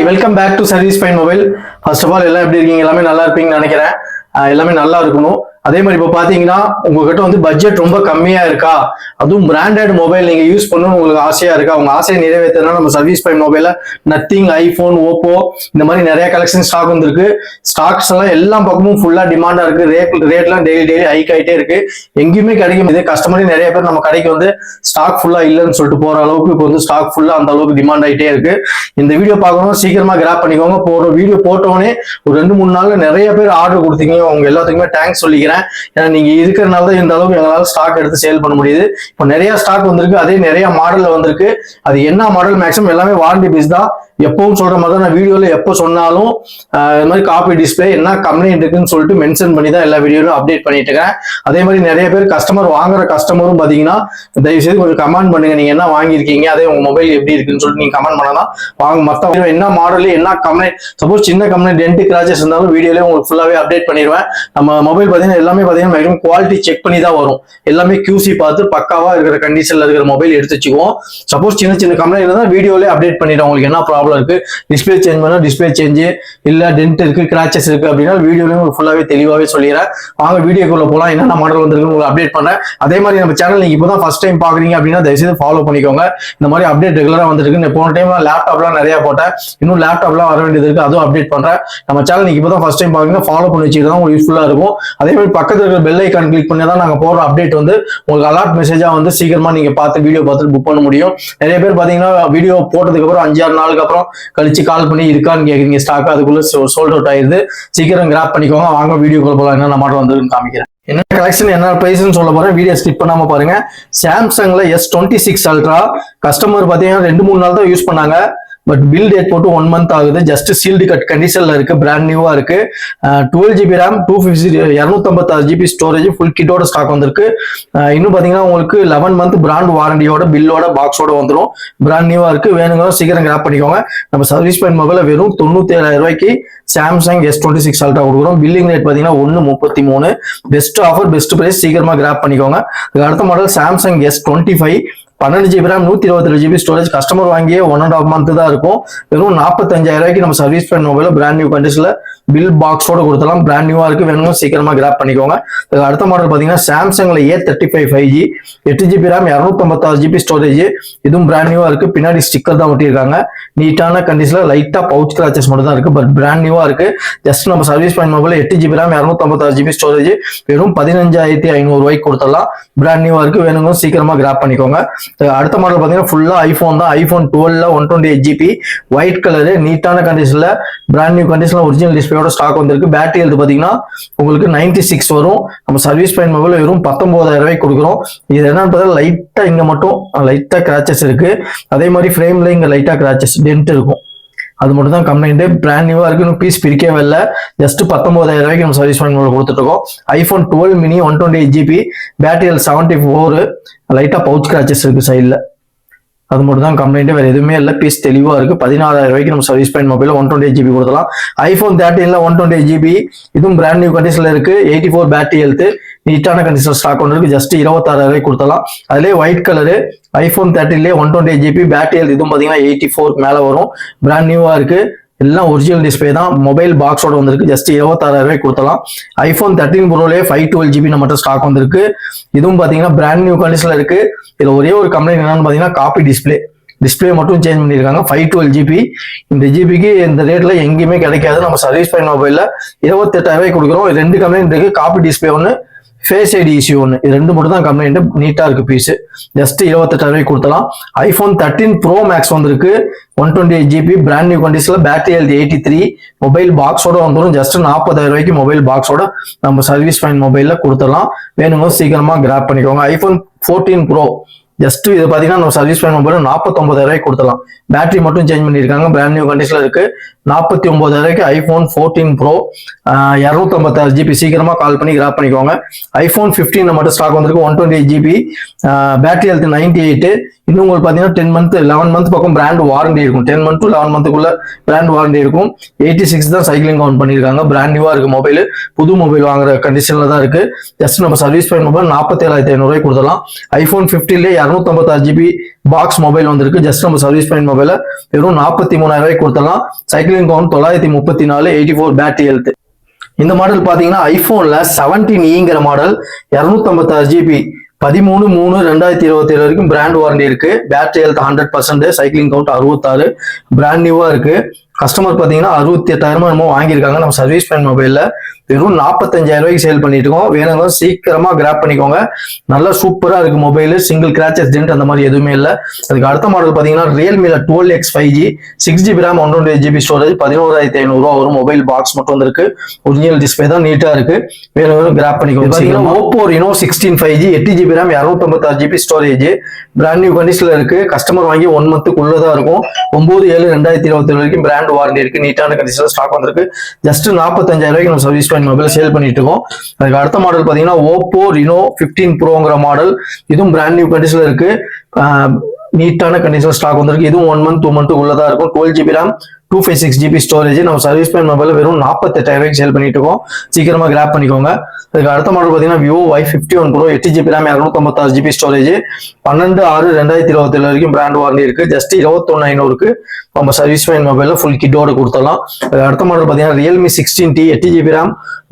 Welcome back to service point mobile. First of all எல்லாம் எப்படி இருக்கீங்க? எல்லாமே நல்லா இருப்பீங்கன்னு நினைக்கிறேன். எல்லாமே நல்லா இருக்கணும். அதே மாதிரி இப்போ பாத்தீங்கன்னா உங்ககிட்ட வந்து பட்ஜெட் ரொம்ப கம்மியா இருக்கா, அதுவும் பிராண்டட் மொபைல் நீங்க யூஸ் பண்ணணும்னு உங்களுக்கு ஆசையா இருக்கா, உங்க ஆசையை நிறைவேற்றனா நம்ம சர்வீஸ் பாயிண்ட் மொபைல நத்திங், ஐபோன், ஓப்போ இந்த மாதிரி நிறைய கலெக்ஷன் ஸ்டாக் வந்துருக்கு. ஸ்டாக்ஸ் எல்லாம் எல்லா பக்கமும் ஃபுல்லா டிமாண்டா இருக்கு. ரேட்லாம் டெய்லி ஹைக் ஆயிட்டே இருக்கு. எங்கேயுமே கிடைக்கும். இதே கஸ்டமரே நிறைய பேர் நம்ம கடைக்கு வந்து ஸ்டாக் ஃபுல்லா இல்லைன்னு சொல்லிட்டு போற அளவுக்கு இப்போ வந்து ஸ்டாக் ஃபுல்லா அந்த அளவுக்கு டிமாண்ட் ஆயிட்டே இருக்கு. இந்த வீடியோ பார்க்கணும் சீக்கிரமா கிராப் பண்ணிக்கோங்க. போற வீடியோ போட்டோடனே ஒரு 2-3 நாள்ல நிறைய பேர் ஆர்டர் கொடுத்தீங்க. உங்க எல்லாத்துக்குமே தேங்க்ஸ் சொல்லிக்கிறேன். ஏன்னா நீங்க இருக்கிறனால தான் இந்த அளவுக்கு எங்களால ஸ்டாக் எடுத்து சேல் பண்ண முடியுது. இப்போ நிறைய ஸ்டாக் வந்திருக்கு, அதே நிறைய மாடல்ல வந்திருக்கு. அது என்ன மாடல் மேக்ஸிமம் எல்லாமே வாரண்டி பேஸ் தான். எப்பவும் சொல்ற மாதிரி நான் வீடியோல எப்போ சொன்னாலும் இது மாதிரி காப்பி டிஸ்பிளே என்ன கம்ப்ளைண்ட் இருக்குன்னு சொல்லிட்டு மென்ஷன் பண்ணி தான் எல்லா வீடியோலும் அப்டேட் பண்ணிட்டு இருக்கேன். அதே மாதிரி நிறைய பேர் கஸ்டமர் வாங்குற கஸ்டமரும் பாத்தீங்கன்னா தயவு செய்து கொஞ்சம் கமெண்ட் பண்ணுங்க, நீங்க என்ன வாங்கியிருக்கீங்க, அதே உங்க மொபைல் எப்படி இருக்குன்னு சொல்லிட்டு நீங்க கமெண்ட் பண்ணலாம். வாங்க மொத்தம் என்ன மாடல் என்ன கம்ப்ளைண்ட், சப்போஸ் சின்ன கம்ப்ளைண்ட் டென்ட் கிராச்சஸ் இருந்தாலும் வீடியோலயே உங்களுக்கு ஃபுல்லாவே அப்டேட் பண்ணிடுவேன். நம்ம மொபைல் பாத்தீங்கன்னா எல்லாமே பாத்தீங்கன்னா குவாலிட்டி செக் பண்ணி தான் வரும். எல்லாமே QC பார்த்து பக்காவா இருக்கிற கண்டிஷன்ல இருக்கிற மொபைல் எடுத்து வச்சுக்குவோம். சப்போஸ் சின்ன சின்ன கம்ப்ளைண்ட் இருந்தா வீடியோலயே அப்டேட் பண்ணிடுவோம். உங்களுக்கு என்ன ப்ராப்ளம் இருக்கு, டிஸ்பிளே சேஞ்ச் பண்ணா டிஸ்பிளே சேஞ்ச், இல்ல டென்ட் இருக்கு, கிராச்சஸ் இருக்கு அப்படின்னா வீடியோலயும் ஃபுல்லாவே தெளிவாவே சொல்லிடுறேன். வாங்க வீடியோக்குள்ள போலாம். என்னென்ன மாடல் வந்திருக்கு உங்களுக்கு அப்டேட் பண்றேன். அதே மாதிரி நம்ம சேனல் நீங்க இப்பதான் ஃபர்ஸ்ட் டைம் பாக்குறீங்க அப்படின்னா தயவுசெய்து ஃபாலோ பண்ணிக்கோங்க. இந்த மாதிரி அப்டேட் ரெகுலரா வந்துருக்கு. போன டைம் லேப்டாப்லாம் நிறைய போட்டேன், இன்னும் லேப்டாப்லாம் வர வேண்டியது இருக்கு, அதுவும் அப்டேட் பண்றேன். நம்ம சேனல் நீங்க இப்பதான் ஃபர்ஸ்ட் டைம் பாக்குறீங்க, ஃபாலோ பண்ணி வச்சுக்கிட்டு தான் உங்களுக்கு யூஸ்ஃபுல்லா இருக்கும். அதே மாதிரி பக்கத்துல இருக்கிற பெல் ஐக்கான் கிளிக் பண்ணி தான் நாங்க போடுற அப்டேட் வந்து உங்களுக்கு அலர்ட் மெசேஜா வந்து சீக்கிரமா நீங்க பார்த்து வீடியோ பார்த்து புக் பண்ண முடியும். நிறைய பேர் பாத்தீங்கன்னா வீடியோ போட்டதுக்கு அப்புறம் 5-6 நாளுக்கு அப்புறம் கழிச்சு கால் பண்ணி இருக்கான்னு கேக்குறீங்க. ஸ்டாக் அதுக்குள்ள சோல்ட் அவுட் ஆயிருது. சீக்கிரம் கிராப் பண்ணிக்கோங்க. வாங்க வீடியோக்குள்ள போலாம். என்ன மாடல் வந்து காமிக்கிறேன், என்ன கலெக்ஷன் என்ன பிரைஸ்ன்னு சொல்ல போறேன். வீடியோ ஸ்கிப் பண்ணாம பாருங்க. சாம்சங்ல S26 அல்ட்ரா கஸ்டமர் பாத்தீங்கன்னா 2-3 நாள் தான் யூஸ் பண்ணாங்க. பட் பில் டேட் போட்டு 1 மந்த் ஆகுது. ஜஸ்ட் சீல்டு கட் கண்டிஷன்ல இருக்கு, பிராண்ட் நியூவா இருக்கு. 12GB RAM, 256 GB storage, full கிட்டோட ஸ்டாக் வந்திருக்கு. இன்னும் பாத்தீங்கன்னா உங்களுக்கு 11 மந்த் பிராண்ட் வாரண்டியோட பில்லோட பாக்ஸோட வந்துடும். பிராண்ட் நியூவா இருக்கு. வேணுங்க சீக்கிரம் கிராப் பண்ணிக்கோங்க. நம்ம சர்வீஸ் பாயிண்ட் மொபைல வெறும் 97,000 ரூபாய்க்கு சாம்சங் S26 அல்ட்ரா கொடுக்குறோம். பில்லிங் ரேட் பாத்தீங்கன்னா 1.33. Best offer, best price. சீக்கிரமா கிராப் பண்ணிக்கோங்க. அடுத்த model Samsung S25, 12GB RAM, 128GB storage. Customer வாங்கியே 1.5 மந்த் தான் இருக்கும். வெறும் 45,000 ரூபாய்க்கு நம்ம சர்வீஸ் பாயிண்ட் மொபைல பிராண்ட் நியூ கண்டிஷன்ல பில் பாக்ஸோட கொடுத்தலாம். பிராண்ட் நியூவா இருக்கு. வேணும் சீக்கிரமா கிராப் பண்ணிக்கோங்க. அடுத்த மாடல் பாத்தீங்கன்னா சாம்சங்ல A35 5G, 8GB RAM, 256GB storage. இதுவும் பிராண்ட் நியூவா இருக்கு. பின்னாடி ஸ்டிக்கர் தான் ஒட்டியிருக்காங்க. நீட்டான கண்டிஷன்ல லைட்டா பவுச் கிராச்சஸ் மட்டும் தான் இருக்கு. பட் பிராண்ட் நியூவா இருக்கு. ஜஸ்ட் நம்ம சர்வீஸ் பாயிண்ட் மொபைல 8GB RAM, 256GB ஸ்டோரேஜ் வெறும் 15,500 ரூபாய்க்கு கொடுத்துடலாம். பிராண்ட் நியூவா இருக்கு. வேணுங்க சீக்கிரமா கிராப் பண்ணிக்கோங்க. அடுத்த மாடல் பாத்தீங்கன்னா ஃபுல்லா ஐபோன் தான். ஐபோன் 12ல 128GB ஒயிட் கலரு, நீட்டான கண்டிஷன்ல பிராண்ட் நியூ கண்டிஷன்ல ஒரிஜினல் டிஸ்பிளேயோட ஸ்டாக் வந்திருக்கு. பேட்டரி ஹெல்த் பாத்தீங்கன்னா உங்களுக்கு 96 வரும். நம்ம சர்வீஸ் பாயிண்ட் மொபைல் வெறும் 19,000 ரூபாய்க்கு கொடுக்குறோம். இது என்னன்னு பார்த்தா லைட்டா இங்க மட்டும் லைட்டா கிராச்சஸ் இருக்கு. அதே மாதிரி ஃப்ரேம்ல இங்க லைட்டா கிராச்சஸ் டென்ட் இருக்கும். அது மட்டும் தான் கம்ப்ளைண்ட். பிராண்ட் நியூவா இருக்கு. இன்னும் பீஸ் பிரிக்கவே இல்லை. ஜஸ்ட் 19,000 ரூபாய்க்கு நம்ம சர்வீஸ் பாயிண்ட் மொபைல் கொடுத்துட்டு இருக்கோம். IPhone 12 mini 128GB, battery health 74, லைட்டா பவுச் கிராச்சஸ் இருக்கு சைட்ல. அது மட்டும் தான் கம்ப்ளைண்ட், வேற எதுவுமே இல்லை. பீஸ் தெளிவா இருக்கு. 16,000 ரூபாய்க்கு நம்ம சர்வீஸ் பாயிண்ட் மொபைல 128GB கொடுக்கலாம். ஐபோன் 13ல 128GB, இதுவும் பிராண்ட் நியூ கண்டிஷன்ல இருக்கு. 84 பேட்டரி ஹெல்த், நீட்டான கண்டிஷன் ஸ்டாக் ஒன்று இருக்கு. ஜஸ்ட் 26,000 ரூபாய்க்கு கொடுத்தலாம். அதுலேயே ஒயிட் கலரு ஐபோன் 13லே 128GB பேட்டரி ஹெல்த், இதுவும் பாத்தீங்கன்னா 84 மேல வரும். பிராண்ட் நியூவா இருக்கு. எல்லாம் ஒரிஜினல் டிஸ்பிளே தான். மொபைல் பாக்ஸோட வந்திருக்கு. ஜஸ்ட் 26,000 ரூபாய்க்கு கொடுத்தலாம். ஐபோன் 13 ப்ரோலே 512GB நம்மகிட்ட ஸ்டாக் வந்திருக்கு. இதுவும் பாத்தீங்கன்னா பிராண்ட் நியூ கண்டிஷன்ல இருக்கு. இதுல ஒரே ஒரு கம்ப்ளைண்ட் என்னன்னு பாத்தீங்கன்னா காப்பி டிஸ்பிளே மட்டும் சேஞ்ச் பண்ணிருக்காங்க. 512GB இந்த ஜிபிக்கு இந்த ரேட்ல எங்கேயுமே கிடைக்காது. நம்ம சர்வீஸ் பாயிண்ட் மொபைல்ல 28,000 ரூபாய்க்கு கொடுக்குறோம். 2 கம்ப்ளைண்ட் இருக்கு. காப்பி டிஸ்பிளே ஒன்று, ஃபேஸ் ஐடி இஷ்யூ ஒன்று. இது 2 மட்டும் தான் கம்ப்ளைண்ட். நீட்டா இருக்கு பீஸ். ஜஸ்ட் 28,000 ரூபாய்க்கு கொடுத்தலாம். ஐபோன் 13 Pro Max வந்திருக்கு. 128GB பிராண்ட் நியூ கண்டிஷன்ல பேட்டரி ஹெல்த் 83, மொபைல் பாக்ஸோட வந்துடும். ஜஸ்ட் 40,000 ரூபாய்க்கு மொபைல் பாக்ஸோட நம்ம சர்வீஸ் பாயிண்ட் மொபைல்ல கொடுத்துடலாம். வேணுங்க சீக்கிரமா கிராப் பண்ணிக்கோங்க. ஐபோன் 14 Pro ஜஸ்ட் இது பாத்தீங்கன்னா நம்ம சர்வீஸ் பாயிண்ட் மொபைல் 49,000 ரூபாய்க்கு கொடுத்துடலாம். பேட்டரி மட்டும் சேஞ்ச் பண்ணிருக்காங்க. பிராண்ட் நியூ கண்டிஷன்ல இருக்கு. 49,000 ரூபாய்க்கு ஐபோன் 14 Pro, 256GB. சீக்கிரமா கால் பண்ணி கிராப் பண்ணிக்கோங்க. ஐபோன் 15 மட்டும் ஸ்டாக் வந்திருக்கு. 128GB, battery health 98. இன்னும் உங்களுக்கு பாத்தீங்கன்னா 10 மந்த் 11 மந்த் பக்கம் பிராண்ட் வாரண்டி இருக்கும். 10 மந்த் டு 11 மந்த்துக்குள்ள பிராண்ட் வாரண்டி இருக்கும். 86 தான் சைக்கிளிங் கவுண்ட் பண்ணிருக்காங்க. பிராண்ட் நியூவா இருக்கு மொபைல். புது மொபைல் வாங்குற கண்டிஷன்ல தான் இருக்கு. ஜஸ்ட் நம்ம சர்வீஸ் பாயிண்ட் மொபைல் 47,500 ரூபாய்க்கு கொடுத்துடலாம். ஐபோன் 15லே 256 GB பாக்ஸ் மொபைல் வந்திருக்கு. ஜஸ்ட் நம்ம சர்வீஸ் பாயிண்ட் மொபைல வெறும் 43,000 ரூபாய்க்கு கொடுத்தலாம். Cycling count 934, 84 battery health. இந்த மாடல் பாத்தீங்கன்னா ஐபோன்ல 17E மாடல் 256 GB 13/3/2027 வரைக்கும் பிராண்ட் வாரண்டி இருக்கு. Battery health 100%, cycling count 66, brand நியூவா இருக்கு. கஸ்டமர் பாத்தீங்கன்னா 68,000 என்னமோ வாங்கியிருக்காங்க. நம்ம சர்வீஸ் பாயிண்ட் மொபைல்ல வெறும் 45,000 ரூபாய்க்கு சேல் பண்ணிட்டு இருக்கோம். வேணுங்க சீக்கிரமா கிராப் பண்ணிக்கோங்க. நல்லா சூப்பரா இருக்கு மொபைல். சிங்கிள் கிராச்சஸ் டென்ட் அந்த மாதிரி எதுவுமே இல்லை. அதுக்கு அடுத்த மாடல் பாத்தீங்கன்னா ரியல்மில 12X 5G 6GB RAM 128GB storage 11,500 ரூபா ஒரு மொபைல் பாக்ஸ் மட்டும் வந்திருக்கு. ஒரிஜினல் டிஸ்பிளே தான், நீட்டா இருக்கு. வேணும் கிராப் பண்ணிக்கோங்க. பாத்தீங்கன்னா Oppo Reno 16 5G 8GB RAM 256GB storage brand new கண்டிஷன்ல இருக்கு. கஸ்டமர் வாங்கி 1 மந்த்துக்குள்ளதான் இருக்கும். 9/7/2027 வரைக்கும் பிராண்ட் வாரண்டி இருக்கு. நீட்டான கண்டிஷன்ல ஸ்டாக் வந்திருக்கு. ஜஸ்ட் 45,000 ரூபாய்க்கு நம்ம சர்வீஸ் மொபைல் சேல் பண்ணிட்டு இருக்கோம். அதுக்கு அடுத்த மாடல் பாத்தீங்கன்னா Oppo Reno 15 Proங்கிற மாடல். இதுவும் பிராண்ட் நியூ கண்டிஷன்ல இருக்கு. நீட்டான கண்டிஷன் ஸ்டாக் வந்திருக்கு. இதுவும் 1 மந்த் 2 மந்த் உள்ளதா இருக்கும். 12GB RAM 256GB ஸ்டோரேஜ் நம்ம சர்வீஸ் பாயிண்ட் மொபைல் வெறும் 48,000 ரூபாய்க்கு சேல் பண்ணிட்டு இருக்கோம். சீக்கிரமா கிராப் பண்ணிக்கோங்க. அதுக்கு அடுத்த மாடல் பாத்தீங்கன்னா Vivo Y51 Pro 8GB RAM 256GB storage 12/6/2027 வரைக்கும் பிராண்ட் வாரண்டி இருக்கு. ஜஸ்ட் 21,500க்கு நம்ம சர்வீஸ் பாயிண்ட் மொபைல ஃபுல் கிட்டோட கொடுத்துடலாம். அடுத்த மாடல் பாத்தீங்கன்னா Realme 16T 8GB RAM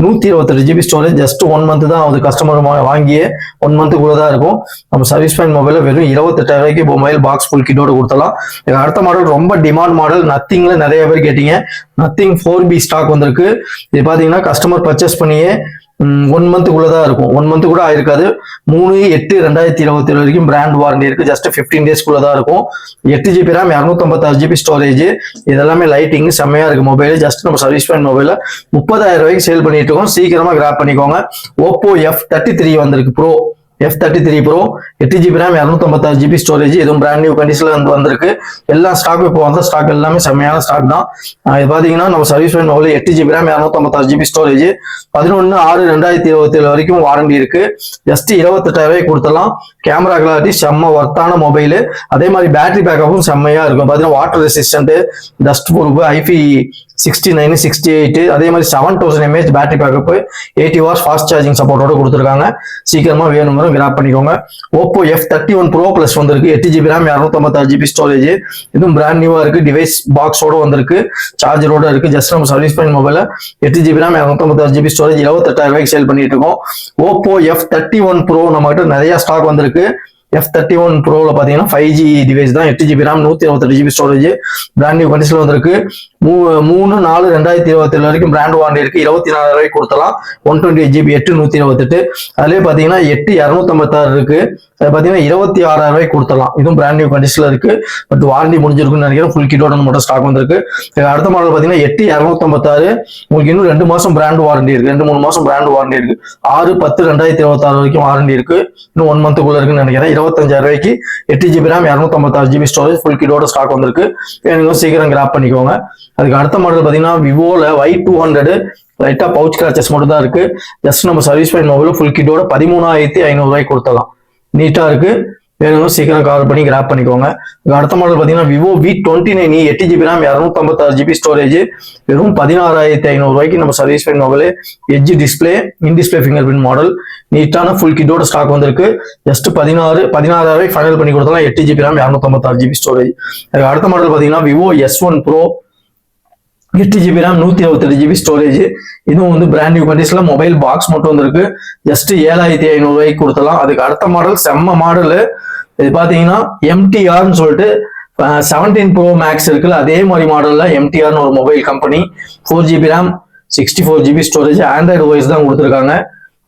128GB storage just 1 month தான் அது கஸ்டமர் வாங்கியே 1 மந்த்துக்குள்ளதான் இருக்கும். நம்ம சர்வீஸ் பாயிண்ட் மொபைல வெறும் 28,000 ரூபாய்க்கு மொபைல் பாக்ஸ் ஃபுல் கிட்டோட கொடுத்தலாம். அடுத்த மாடல் ரொம்ப டிமாண்ட் மாடல் நத்திங்ல நிறைய பேர் கேட்டீங்க. நத்திங் 4B ஸ்டாக் வந்திருக்கு. இது பாத்தீங்கன்னா கஸ்டமர் பர்ச்சேஸ் பண்ணியே 1 மந்த்துக்குள்ளதான் இருக்கும். 1 மந்த் கூட ஆயிருக்காது. 3/8/2027 வரைக்கும் பிராண்ட் வாரண்டி இருக்கு. ஜஸ்ட் 15 டேஸ்க்குள்ளதான் இருக்கும். 8GB RAM 256GB ஸ்டோரேஜ் இதெல்லாமே லைட்டிங் செம்மையா இருக்கு மொபைல். ஜஸ்ட் நம்ம சர்வீஸ் பாயிண்ட் மொபைல 30,000 ரூபாய்க்கு சேல் பண்ணிட்டு இருக்கோம். சீக்கிரமா கிராப் பண்ணிக்கோங்க. Oppo F33 வந்திருக்கு Pro F33 Pro 8GB RAM 256GB storage இதுவும் பிராண்ட் நியூ கண்டிஷன்ல வந்திருக்கு. எல்லா ஸ்டாக் இப்போ வந்த ஸ்டாக் எல்லாமே செம்மையான ஸ்டாக் தான். இது பாத்தீங்கன்னா நம்ம service point mobile 8GB RAM 256GB storage 11/6/2027 வரைக்கும் வாரண்டி இருக்கு. ஜஸ்ட் 28,000 ரூபாய்க்கு கொடுத்தலாம். கேமரா கிளாரிட்டி செம்ம ஒர்த்தான மொபைல். அதே மாதிரி பேட்டரி பேக்கப்பும் செம்மையா இருக்கும். பாத்தீங்கன்னா water resistant, dust proof, IP69 68 அதே மாதிரி 7000 mAh battery backup 80 watts fast charging சப்போர்ட்டோட கொடுத்துருக்காங்க. சீக்கிரமா வேணுங்கிற கிராப் பண்ணிக்கோங்க. Oppo F31 Pro Plus வந்திருக்கு. 8GB RAM 256GB ஸ்டோரேஜ் இதுவும் பிராண்ட் நியூவா இருக்கு. டிவைஸ் பாக்ஸோட வந்திருக்கு. சார்ஜரோட இருக்கு. ஜஸ்ட் நம்ம சர்வீஸ் பாயிண்ட் மொபைல 8GB RAM 256GB ஸ்டோரேஜ் 28,000 ரூபாய்க்கு சேல் பண்ணிட்டு இருக்கோம். Oppo F31 Pro நம்ம கிட்ட நிறைய ஸ்டாக் வந்திருக்கு. F31 Proல பாத்தீங்கன்னா 5G டிவைஸ் தான். 8GB RAM 128GB storage brand new கண்டிஷன்ல வந்திருக்கு. 3/4/2027 வரைக்கும் பிராண்ட் வாரண்டி இருக்கு. 24,000 ரூபாய்க்கு கொடுத்தலாம். 128GB 8/128 அதுலயே பாத்தீங்கன்னா 8/256 இருக்கு. அது பாத்தீங்கன்னா 26,000 ரூபாய்க்கு கொடுத்தலாம். இதுவும் பிராண்ட் நியூ கண்டிஷன்ல இருக்கு. பட் வாரண்டி முடிஞ்சிருக்குன்னு நினைக்கிறேன். ஃபுல் கிட்டோட மட்டும் ஸ்டாக் வந்திருக்கு. அடுத்த மாடல் பாத்தீங்கன்னா 8/256 உங்களுக்கு இன்னும் 2 மாசம் பிராண்ட் வாரண்டி இருக்கு. 2-3 மாசம் பிராண்ட் வாரண்டி இருக்கு. 6/10/2026 வரைக்கும் வாரண்டி இருக்கு. இன்னும் 1 மந்த்துக்குள்ள இருக்குன்னு நினைக்கிறேன். 25,000 ரூபாய்க்கு 8GB RAM 256GB storage full கிட்டோட ஸ்டாக் வந்திருக்கு. வேணுங்க சீக்கிரம் கிராப் பண்ணிக்கோங்க. அதுக்கு அடுத்த மாடல் பாத்தீங்கன்னா விவோல Y200 லைட்டா பவுச் கிராச்சஸ் மட்டும் தான் இருக்கு. ஜஸ்ட் நம்ம சர்வீஸ் பாயிண்ட் மொபைல் ஃபுல் கிட்டோட 13,500 ரூபாய்க்கு கொடுத்தலாம். நீட்டா இருக்கு. வேணும் சீக்கிரம் கால் பண்ணி கிராப் பண்ணிக்கோங்க. அடுத்த மாடல் பாத்தீங்கன்னா Vivo V29e 8GB RAM 256GB storage வெறும் 16,500 ரூபாய்க்கு நம்ம service point mobile edge display இன் டிஸ்பிளே ஃபிங்கர் பிரிண்ட் மாடல் நீட்டான ஃபுல் கிட்டோட ஸ்டாக் வந்திருக்கு. ஜஸ்ட் 16,000 ரூபாய்க்கு ஃபைனல் பண்ணி கொடுத்தலாம். 8GB RAM 256GB storage. அடுத்த மாடல் பாத்தீங்கன்னா Vivo S1 Pro 8GB RAM 128GB storage இதுவும் வந்து பிராண்ட் நியூ கண்டிஷன்ல மொபைல் பாக்ஸ் மட்டும் வந்திருக்கு. ஜஸ்ட் 7,500 ரூபாய்க்கு கொடுத்தலாம். அதுக்கு அடுத்த மாடல் செம்ம மாடல். இது பாத்தீங்கன்னா MTRன்னு சொல்லிட்டு 17 Pro Max இருக்குல்ல அதே மாதிரி மாடல்ல MTRன்னு ஒரு mobile company 4GB RAM 64GB storage Android voice தான் கொடுத்துருக்காங்க.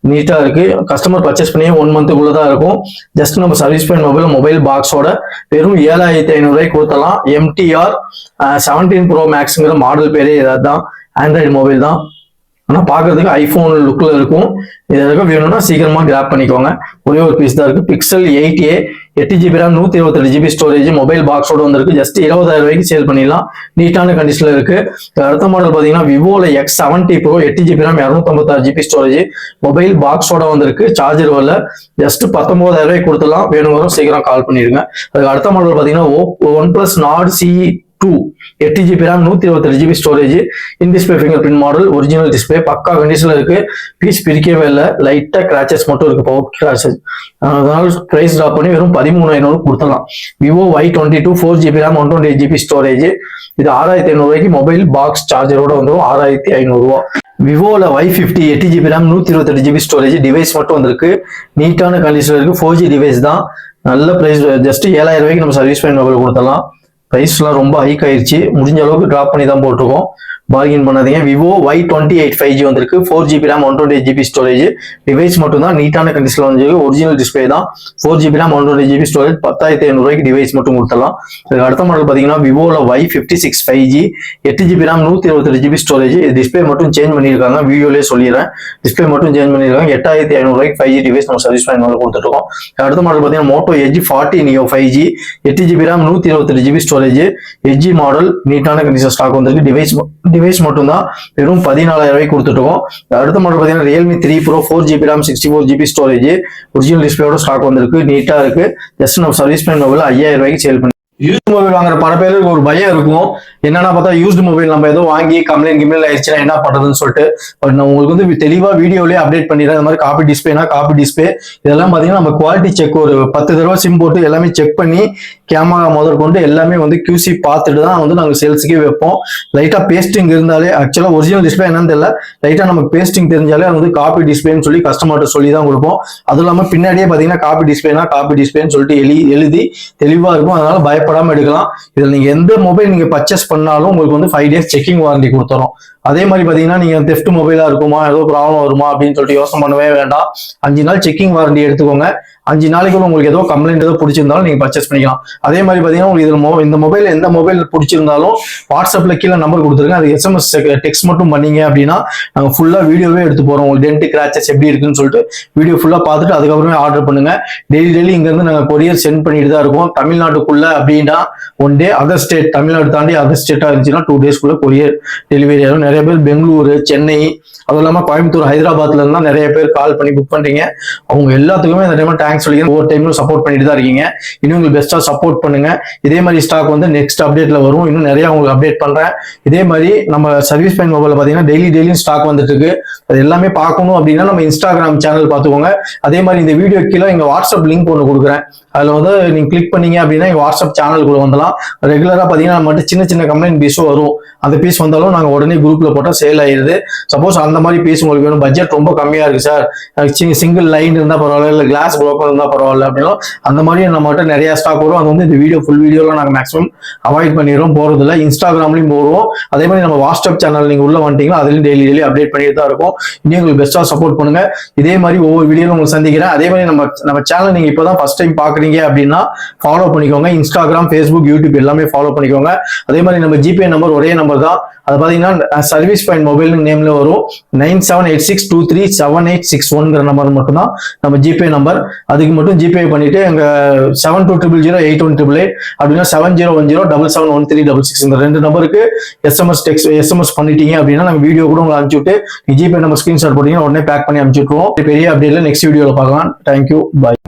நீட்டா இருக்கு. கஸ்டமர் பர்ச்சேஸ் பண்ணி 1 மந்த்துக்குள்ளதான் இருக்கும். ஜஸ்ட் நம்ம சர்வீஸ் பாயிண்ட் மொபைல் பாக்ஸோட வெறும் 7,500 ரூபாய்க்கு கொடுத்தலாம். MTR 17 Pro Maxங்கிற மாடல் பேரே ஏதாவது தான். ஆண்ட்ராய்டு மொபைல் தான். ஆனா பாக்குறதுக்கு ஐபோன் லுக்ல இருக்கும். இதற்கு வேணும்னா சீக்கிரமா கிராப் பண்ணிக்கோங்க. ஒரே ஒரு பீஸ் தான் இருக்கு. Pixel 8a 8GB RAM 128GB storage mobile பாக்ஸோட வந்திருக்கு. ஜஸ்ட் 20,000 ரூபாய்க்கு சேல் பண்ணிடலாம். நீட்டான கண்டிஷன்ல இருக்கு. அடுத்த மாடல் பாத்தீங்கன்னா விவோல X70 Pro 8GB RAM 256GB storage mobile பாக்ஸோட வந்திருக்கு. சார்ஜர் வரல. ஜஸ்ட் 19,000 ரூபாய்க்கு கொடுத்துலாம். வேணுங்கிறோம் சீக்கிரம் கால் பண்ணிருங்க. அதுக்கு அடுத்த மாடல் பாத்தீங்கன்னா OnePlus Nord CE two 8GB RAM 128GB storage, in display finger print model, original display, பக்கா கண்டிஷன்ல இருக்கு. பீஸ் பிரிக்கவே இல்லை, லைட்டா கிராச்சஸ் மட்டும் இருக்கு, பவர் கிராச்சஸ். அதனால பிரைஸ் ட்ராப் பண்ணி வெறும் 13,500 கொடுத்தலாம். Vivo Y22 4GB RAM 128GB storage, இது 6,500 ரூபாய்க்கு மொபைல் பாக்ஸ் சார்ஜரோட வந்துடும். 6,500 ரூபா. விவோல Y50 8GB RAM 128GB storage, device மட்டும் வந்திருக்கு. நீட்டான கண்டிஷன்ல இருக்கு. 4G டிவைஸ் தான். நல்ல பிரைஸ், ஜஸ்ட் 7,000 ரூபாய்க்கு நம்ம சர்வீஸ் பண்ணி மொபைல் கொடுத்தலாம். பிரைஸ்லாம் ரொம்ப ஹைக் ஆயிடுச்சு, முடிஞ்ச அளவுக்கு டிராப் பண்ணி தான் போட்டிருக்கோம். பார்கின் பண்ணாதீங்க. விவோ Y28 5G வந்திருக்கு. 4GB RAM 128GB storage, device மட்டும் தான். நீட்டான கண்டிஷன்ல வந்து ஒரிஜினல் டிஸ்பிளே தான். 4GB RAM 128GB ஸ்டோரேஜ், 10,500 ரூபாய்க்கு டிவைஸ் மட்டும் கொடுத்தலாம். இதுக்கு அடுத்த மாடல் பாத்தீங்கன்னா விவோல Y56 5G 8GB RAM 128GB storage, display மட்டும் சேஞ்ச் பண்ணியிருக்காங்க. வீடியோலயே சொல்லிடுறேன், டிஸ்பிளே மட்டும் சேஞ்ச் பண்ணியிருக்காங்க. 8,500 ரூபாய்க்கு 5G டிவைஸ் நம்ம சர்வீஸ் பண்ணி கொடுத்துட்டு இருக்கோம். அடுத்த மாடல் பாத்தீங்கன்னா Moto Edge 40 Neo 5G 8GB RAM 128GB storage, Edge model. நீட்டான கண்டிஷன் ஸ்டாக் வந்திருக்கு. டிவைஸ் மட்டும் தான். வெறும் 14,000 ரூபாய்க்கு கொடுத்துட்டு இருக்கோம். அடுத்த மாடல் பாத்தீங்கன்னா Realme 3 Pro 4GB RAM 64GB storage, original டிஸ்பிளேயோட ஸ்டாக் வந்திருக்கு. நீட்டா இருக்கு. ஜஸ்ட் நம்ம சர்வீஸ் பண்ண மொபைல் 5,000 ரூபாய்க்கு சேல் பண்ணி. யூஸ்டு மொபைல் வாங்குற பல பேருக்கு ஒரு பயம் இருக்கும். என்னன்னா பார்த்தா யூஸ்டு மொபைல் நம்ம ஏதோ வாங்கி கம்ப்ளைண்ட் ஆயிடுச்சுன்னா என்ன பண்றதுன்னு சொல்லிட்டு. பட் நான் உங்களுக்கு வந்து தெளிவா வீடியோலயே அப்டேட் பண்ணிடுறேன். இந்த மாதிரி காப்பி டிஸ்பிளேனா காப்பி டிஸ்பிளே, இதெல்லாம் பாத்தீங்கன்னா நம்ம குவாலிட்டி செக் ஒரு 10 தடவை சிம் போட்டு எல்லாமே செக் பண்ணி கேமரா முதற்கொண்டு எல்லாமே வந்து QC பார்த்துட்டு தான் வந்து நாங்கள் சேல்ஸுக்கே வைப்போம். லைட்டா பேஸ்டிங் இருந்தாலே, ஆக்சுவலா ஒரிஜினல் டிஸ்பிளே என்னன்னு தெரியல, லைட்டா நமக்கு பேஸ்டிங் தெரிஞ்சாலே அது வந்து காப்பி டிஸ்பிளேன்னு சொல்லி கஸ்டமர்கிட்ட சொல்லி தான் கொடுப்போம். அதுவும் இல்லாம பின்னாடியே பாத்தீங்கன்னா காப்பி டிஸ்பிளேன்னு சொல்லிட்டு எழுதி தெளிவா இருக்கும். அதனால பயப்படாம எடுக்கலாம். இதுல நீங்க எந்த மொபைல் நீங்க பர்ச்சேஸ் பண்ணாலும் உங்களுக்கு வந்து 5 days செக்கிங் வாரண்டி கொடுத்துறோம். அதே மாதிரி பாத்தீங்கன்னா நீங்க தெஃப்ட் மொபைலா இருக்குமா, ஏதோ ப்ராப்ளம் வருமா அப்படின்னு சொல்லிட்டு யோசனை பண்ணவே வேண்டாம். 5 நாள் செக்கிங் வாரண்டி எடுத்துக்கோங்க. 5 நாளைக்குள்ள உங்களுக்கு ஏதோ கம்ப்ளைண்ட் ஏதோ பிடிச்சிருந்தாலும் நீங்க பர்ச்சேஸ் பண்ணிக்கலாம். அதே மாதிரி பாத்தீங்கன்னா உங்களுக்கு இதுல இந்த மொபைல் எந்த மொபைல் பிடிச்சிருந்தாலும் வாட்ஸ்அப்ல கீழே நம்பர் கொடுத்துருங்க. அது SMS டெக்ஸ்ட் மட்டும் பண்ணீங்க அப்படின்னா நாங்க ஃபுல்லா வீடியோவே எடுத்து போறோம். உங்களுக்கு டென்ட் கிராச்சஸ் எப்படி இருக்குன்னு சொல்லிட்டு வீடியோ ஃபுல்லா பார்த்துட்டு அதுக்கப்புறமே ஆர்டர் பண்ணுங்க. டெய்லி இங்க இருந்து நாங்க கொரியர் சென்ட் பண்ணிட்டு தான் இருக்கோம். தமிழ்நாட்டுக்குள்ள அப்படின்னா 1 day, அதர் ஸ்டேட் தமிழ்நாடு தாண்டி அதர் ஸ்டேட்டா இருந்துச்சுன்னா 2 daysக்குள்ள கொரியர் டெலிவரி ஆகும். நிறைய பேர் பெங்களூரு, சென்னை, அதுவும் இல்லாம கோயம்புத்தூர், ஹைதராபாத்ல இருந்தா நிறைய பேர் கால் பண்ணி புக் பண்றீங்க. அவங்க எல்லாத்துக்குமே இந்த டைம் தேங்க்ஸ் சொல்லிக்கிறேன். ஒவ்வொரு டைம்லும் சப்போர்ட் பண்ணிட்டு தான் இருக்கீங்க. இன்னும் உங்களுக்கு பெஸ்டா சப்போர்ட் பண்ணுங்க. இதே மாதிரி ஸ்டாக் வந்து நெக்ஸ்ட் அப்டேட்ல வரும். இன்னும் நிறைய உங்களுக்கு அப்டேட் பண்றேன். இதே மாதிரி நம்ம சர்வீஸ் பாயிண்ட் மொபைல் பாத்தீங்கன்னா டெய்லியும் ஸ்டாக் வந்துட்டு இருக்கு. அது எல்லாமே பார்க்கணும் அப்படின்னா நம்ம இன்ஸ்டாகிராம் சேனல் பார்த்துக்கோங்க. அதே மாதிரி இந்த வீடியோ கீழே எங்க வாட்ஸ்அப் லிங்க் ஒன்று கொடுக்குறேன். அதுல வந்து நீங்க கிளிக் பண்ணீங்க அப்படின்னா எங்க வாட்ஸ்அப் சேனலுக்குள்ள வந்துடலாம். ரெகுலரா பாத்தீங்கன்னா நம்ம சின்ன கம்ப்ளைண்ட் பீஸும் வரும். அந்த பீஸ் வந்தாலும் நாங்க உடனே குரூப்ல போட்டா சேல் ஆயிருது. சப்போஸ் அந்த மாதிரி பீஸ் உங்களுக்கு வேணும், பட்ஜெட் ரொம்ப கம்மியா இருக்கு சார், சிங்கிள் லைன் இருந்தா பரவாயில்ல, இல்ல கிளாஸ் ப்ரோக்கர் இருந்தா பரவாயில்ல அப்படின்னா அந்த மாதிரி நம்மகிட்ட நிறைய ஸ்டாக் வரும். அது வந்து இந்த வீடியோ ஃபுல் வீடியோல நாங்க மேக்ஸிமம் அவாய்ட் பண்ணிடுறோம், போறது இல்லை. இன்ஸ்டாகிராம்லயும் போடுவோம். அதே மாதிரி நம்ம வாட்ஸ்அப் சேனல் நீங்க உள்ள வந்துட்டீங்கன்னா அதுலயும் டெய்லி அப்டேட் பண்ணிட்டு தான் இருக்கும். இன்னும் உங்களுக்கு பெஸ்டா சப்போர்ட் பண்ணுங்க. இதே மாதிரி ஒவ்வொரு வீடியோல உங்களுக்கு சந்திக்கிறேன். அதே மாதிரி நம்ம சேனல் நீங்க இப்பதான் ஃபர்ஸ்ட் டைம் பாக்குறீங்க அப்படின்னா ஃபாலோ பண்ணிக்கோங்க. இன்ஸ்டாகிராம், ஃபேஸ்புக், யூடியூப் எல்லாமே ஃபாலோ பண்ணிக்கோங்க. அதே மாதிரி நம்ம ஜிபே நம்பர் ஒரே நம்பர் தான். அது பாத்தீங்கன்னா சர்வீஸ் பாயிண்ட் மொபைல் நேம்ல வரும். 9786237861 நம்பர் மட்டும் தான் நம்ம ஜிபே நம்பர். அதுக்கு மட்டும் ஜிபே பண்ணிட்டு எங்க 7200081888 அப்படின்னா 7010771366 இந்த 2 நம்பருக்கு எஸ்எம்எஸ் பண்ணிட்டீங்க அப்படின்னா நாங்க வீடியோ கூட உங்களுக்கு அனுப்பிச்சு விட்டு ஜிபே நம்பர் ஸ்கிரீன்ஷாட் போட்டீங்கன்னா உடனே பேக் பண்ணி அனுப்பிச்சு விட்டுருவோம். பெரிய அப்டேட்ல நெக்ஸ்ட் வீடியோல பார்க்கலாம். தேங்க்யூ, பாய்.